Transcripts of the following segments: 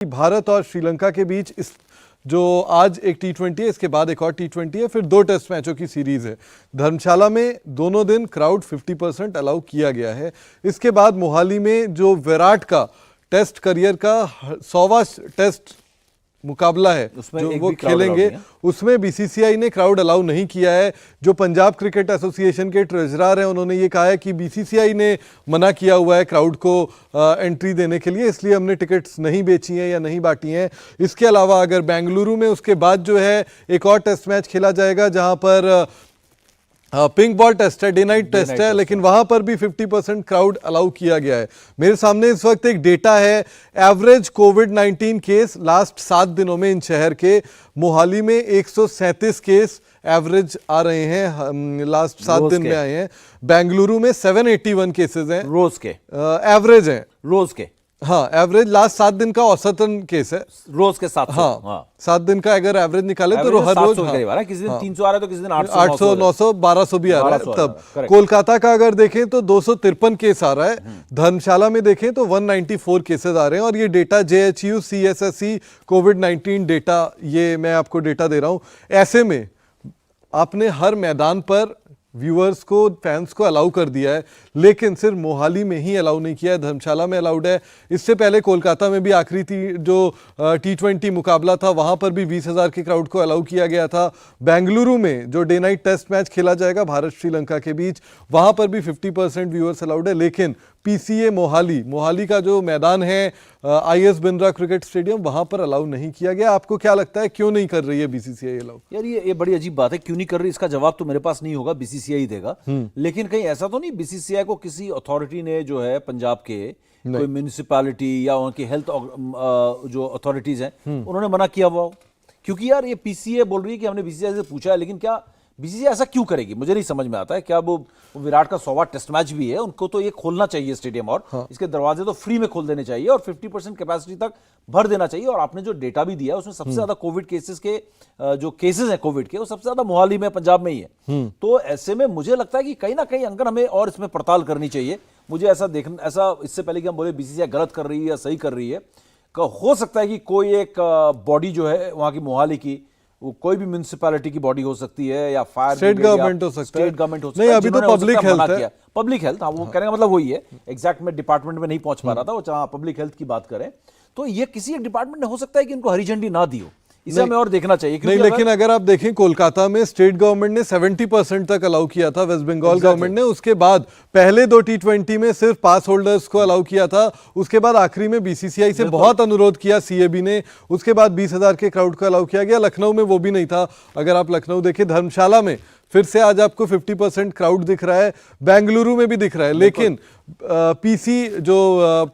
भारत और श्रीलंका के बीच इस जो आज एक टी20 है, इसके बाद एक और टी20 है, फिर 2 टेस्ट मैचों की सीरीज है। धर्मशाला में दोनों दिन क्राउड 50% अलाउ किया गया है। इसके बाद मोहाली में जो विराट का टेस्ट करियर का 100वां टेस्ट मुकाबला है जो वो खेलेंगे, उसमें बीसीसीआई ने क्राउड अलाउ नहीं किया है। जो पंजाब क्रिकेट एसोसिएशन के ट्रेजरर हैं, उन्होंने ये कहा है कि बीसीसीआई ने मना किया हुआ है क्राउड को एंट्री देने के लिए, इसलिए हमने टिकट्स नहीं बेची हैं या नहीं बांटी हैं। इसके अलावा अगर बेंगलुरु में उसके बाद जो है एक और टेस्ट मैच खेला जाएगा जहां पर पिंक बॉल टेस्ट है, डे नाइट टेस्ट है, लेकिन वहां पर भी 50% क्राउड अलाउ किया गया है। मेरे सामने इस वक्त एक डेटा है, एवरेज कोविड-19 केस लास्ट 7 दिनों में इन शहर के मोहाली में 137 केस एवरेज आ रहे हैं, लास्ट 7 दिन में आए हैं। बेंगलुरु में 781 केसेस हैं रोज के, एवरेज हैं रोज के, हाँ एवरेज लास्ट 7 दिन का औसतन केस है रोज के 700। हाँ 7 दिन का अगर एवरेज निकाले तो हर रोज किसी दिन 300 आ रहा है तो किसी दिन 800 900 1200 भी आ रहा है। तब कोलकाता का अगर देखें तो 253 केस आ रहा है। धर्मशाला में देखें तो 194 केसेस आ रहे हैं। और ये डेटा JHU CSSE कोविड-19 डेटा, ये मैं आपको डेटा दे रहा हूं। ऐसे में आपने हर मैदान पर व्यूअर्स को, फैंस को अलाउ कर दिया है, लेकिन सिर्फ मोहाली में ही अलाउ नहीं किया है, धर्मशाला में अलाउड है। इससे पहले कोलकाता में भी आखिरी जो टी20 मुकाबला था वहां पर भी 20,000 के क्राउड को अलाउ किया गया था। बेंगलुरु में जो डे नाइट टेस्ट मैच खेला जाएगा भारत श्रीलंका के बीच, वहां पर भी 50% व्यूअर्स अलाउड है। लेकिन PCA मोहाली का जो मैदान है IS बिंद्रा क्रिकेट स्टेडियम, वहां पर अलाउ नहीं किया गया। आपको क्या लगता है क्यों नहीं कर रही है बीसीसीआई अलाउ? यार ये बड़ी अजीब बात है, क्यों नहीं कर रही, इसका जवाब तो मेरे पास नहीं होगा, बीसीसीआई देगा। लेकिन कहीं ऐसा तो नहीं बीसीसीआई को किसी अथॉरिटी ने जो है पंजाब के कोई म्यूनिसिपैलिटी या उनकी हेल्थ जो अथॉरिटीज हैं उन्होंने मना किया हुआ हो? क्योंकि यार ये PCA बोल रही है कि हमने बीसीसीआई से पूछा है, लेकिन क्या बीसीसीआई ऐसा क्यों करेगी? मुझे नहीं समझ में आता है। क्या वो विराट का 100वां टेस्ट मैच भी है, उनको तो ये खोलना चाहिए स्टेडियम, और इसके दरवाजे तो फ्री में खोल देने चाहिए और 50% कैपेसिटी तक भर देना चाहिए। और आपने जो डेटा भी दिया उसमें सबसे ज्यादा कोविड केसेस के जो केसेस हैं कोविड के, वो सबसे ज्यादा मोहाली में, पंजाब में ही है। तो ऐसे में मुझे लगता है कि कहीं ना कहीं अंकल हमें और इसमें पड़ताल करनी चाहिए। मुझे ऐसा देखना, ऐसा इससे पहले कि हम बोले बीसीसीआई गलत कर रही है या सही कर रही है, हो सकता है कि कोई एक बॉडी जो है वहां की मोहाली की, वो कोई भी म्यूनिसिपैलिटी की बॉडी हो सकती है या फायर स्टेट गवर्नमेंट हो सकता है, स्टेट गवर्नमेंट हो सकता है। नहीं, अभी तो पब्लिक हेल्थ है, पब्लिक हेल्थ। हाँ, वो कहने का मतलब वही है, एग्जैक्ट में डिपार्टमेंट में नहीं पहुंच पा रहा था वो, जहां पब्लिक हेल्थ की बात करें तो ये किसी एक डिपार्टमेंट ने हो सकता है कि इनको हरी झंडी ना दी हो, इसे हमें और देखना चाहिए। नहीं, लेकिन अगर आप देखें कोलकाता में स्टेट गवर्नमेंट ने 70% तक अलाउ किया था, वेस्ट बंगाल गवर्नमेंट ने। उसके बाद पहले 2 टी20 में सिर्फ पास होल्डर्स को अलाउ किया था। उसके बाद आखिरी में बीसीसीआई से बहुत अनुरोध किया CAB ने, उसके बाद 20,000 के क्राउड को अलाउ किया गया। लखनऊ में वो भी नहीं था। अगर आप लखनऊ देखें, धर्मशाला में फिर से आज आपको 50% क्राउड दिख रहा है, बेंगलुरु में भी दिख रहा है। लेकिन PC जो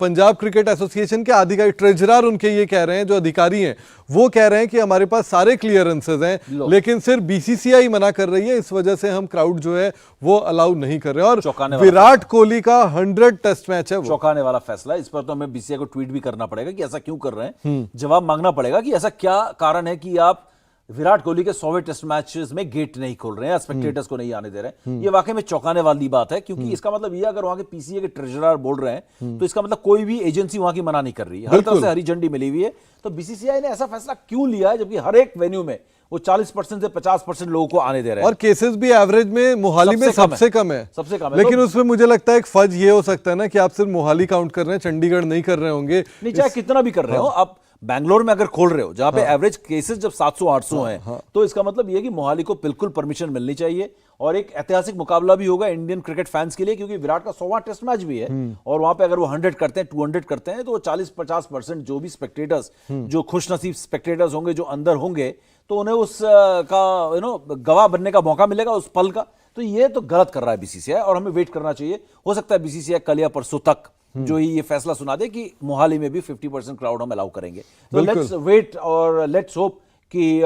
पंजाब क्रिकेट एसोसिएशन के आधिकारिक ट्रेजरर उनके ये कह रहे हैं, जो अधिकारी हैं वो कह रहे हैं कि हमारे पास सारे क्लियरेंसेज हैं, लेकिन सिर्फ बीसीसीआई मना कर रही है, इस वजह से हम क्राउड जो है वो अलाउ नहीं कर रहे हैं। और विराट कोहली का 100 टेस्ट मैच है, चौंकाने वाला फैसला। इस पर तो हमें बीसीसीआई को ट्वीट भी करना पड़ेगा कि ऐसा क्यों कर रहे हैं, जवाब मांगना पड़ेगा कि ऐसा क्या कारण है कि आप विराट कोहली के 100वें टेस्ट मैचेस में गेट नहीं खोल रहे हैं, स्पेक्टेटर्स को नहीं आने दे रहे हैं। ये वाकई में चौंकाने वाली बात है, क्योंकि इसका मतलब ये, अगर वहां के PCA के ट्रेजरर बोल रहे हैं तो इसका मतलब कोई भी एजेंसी वहां की मना नहीं कर रही है, हर तरफ से हरी झंडी मिली हुई है। तो बीसीसीआई ने ऐसा फैसला क्यों लिया है, जबकि हर एक वेन्यू में वो 40% से 50% लोगों को आने दे रहे हैं, और केसेस भी एवरेज में मोहाली में सबसे कम है। लेकिन उसमें मुझे लगता है एक फर्ज ये हो सकता है ना कि आप सिर्फ मोहाली काउंट कर रहे हैं, चंडीगढ़ नहीं कर रहे होंगे। नहीं, चाहे कितना भी कर रहे हो आप, बैंगलोर में अगर खोल रहे हो जहां पे एवरेज केसेस जब 700-800 हैं, तो इसका मतलब यह कि मोहाली को बिल्कुल परमिशन मिलनी चाहिए। और एक ऐतिहासिक मुकाबला भी होगा इंडियन क्रिकेट फैंस के लिए, क्योंकि विराट का 100वां टेस्ट मैच भी है। और वहां पे अगर वो 100 करते हैं, 200 करते हैं, तो वो 40-50% जो भी स्पेक्टेटर्स, जो खुशनसीब स्पेक्टेटर्स होंगे, जो अंदर होंगे, तो उन्हें उस का गवाह बनने का मौका मिलेगा उस पल का। तो ये तो गलत कर रहा है बीसीसीआई, और हमें वेट करना चाहिए। हो सकता है बीसीसीआई कल या परसों तक जो ही ये फैसला सुना दे कि मोहाली में भी 50% क्राउड हम अलाउ करेंगे। तो लेट्स वेट और लेट्स होप कि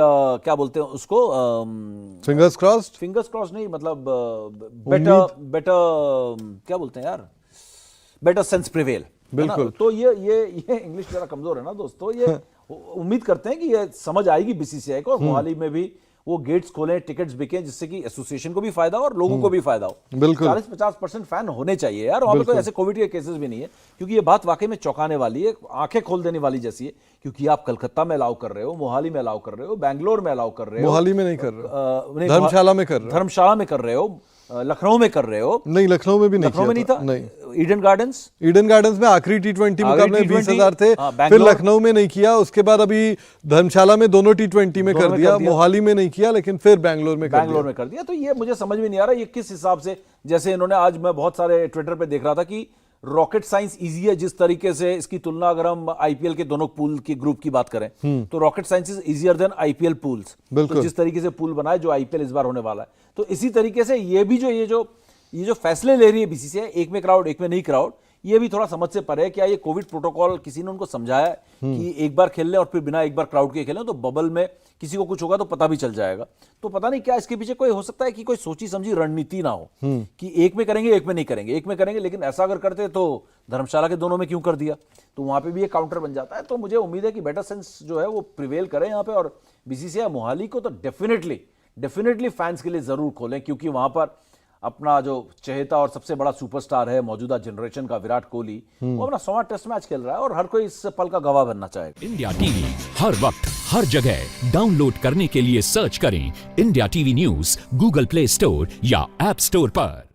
क्या बोलते हैं उसको, फिंगर्स क्रॉस्ड। फिंगर्स क्रॉस्ड नहीं, मतलब बेटर क्या बोलते हैं यार, बेटर सेंस प्रिवेल। बिल्कुल। तो ये इंग्लिश जरा कमजोर है ना दोस्तों। ये उम्मीद करते हैं कि ये समझ आएगी बीसीसीआई को, और मोहाली में भी वो गेट्स खोलें, टिकट्स बिकें, जिससे कि एसोसिएशन को भी फायदा हो और लोगों को भी फायदा हो। बिल्कुल। 40-50% फैन होने चाहिए यार, वहां पे कोई ऐसे कोविड के केसेस भी नहीं है, क्योंकि ये बात वाकई में चौंकाने वाली है, आंखें खोल देने वाली जैसी है, क्योंकि आप कलकत्ता में अलाउ कर रहे हो, मोहाली में अलाउ कर रहे हो, बैंगलोर में अलाउ कर रहे हो, मोहाली में नहीं कर रहे हो, नहीं, धर्मशाला में कर रहे हो, धर्मशाला में कर रहे हो, लखनऊ में कर रहे हो, नहीं लखनऊ में भी नहीं लखनऊ में नहीं किया था, नहीं। ईडन गार्डन्स ईडन गार्डन्स में आखिरी T20 मुकाबले 20,000 थे, हाँ, फिर बैंगलोर- लखनऊ में नहीं किया, उसके बाद अभी धर्मशाला में दोनों T20 में कर दिया, मोहाली में नहीं किया, लेकिन फिर बैंगलोर में कर दिया। तो ये मुझे समझ में नहीं आ रहा ये किस हिसाब से, जैसे इन्होंने, आज मैं बहुत सारे ट्विटर पे देख रहा था कि रॉकेट साइंस इजी है, जिस तरीके से इसकी तुलना अगर हम आईपीएल के दोनों पूल की ग्रुप की बात करें तो rocket science is easier than IPL pools. तो जिस तरीके से पूल बनाए जो आईपीएल इस बार होने वाला है, तो इसी तरीके से ये भी ये जो फैसले ले रही है बीसीसीआई, एक में क्राउड एक में नहीं क्राउड, ये भी थोड़ा समझ से परे है। क्या ये कोविड प्रोटोकॉल किसी ने उनको समझाया है कि एक बार खेल लें और फिर बिना एक बार क्राउड के खेलें, तो बबल में किसी को कुछ होगा तो पता भी चल जाएगा। तो पता नहीं क्या इसके पीछे कोई हो सकता है कि कोई सोची समझी रणनीति ना हो कि एक में करेंगे एक में नहीं करेंगे, एक में करेंगे, लेकिन ऐसा अगर करते तो धर्मशाला के दोनों में क्यों कर दिया, तो वहां पे भी एक काउंटर बन जाता है। तो मुझे उम्मीद है कि बेटर सेंस जो है वो प्रिवेल करे यहाँ पे, और बीसीसीआई मोहाली को तो डेफिनेटली फैंस के लिए जरूर खोलें, क्योंकि वहां पर अपना जो चहेता और सबसे बड़ा सुपरस्टार है मौजूदा जनरेशन का विराट कोहली, वो अपना 100वां टेस्ट मैच खेल रहा है और हर कोई इस पल का गवाह बनना चाहेगा। इंडिया टीवी हर वक्त हर जगह डाउनलोड करने के लिए सर्च करें India TV news Google play store या ऐप स्टोर पर।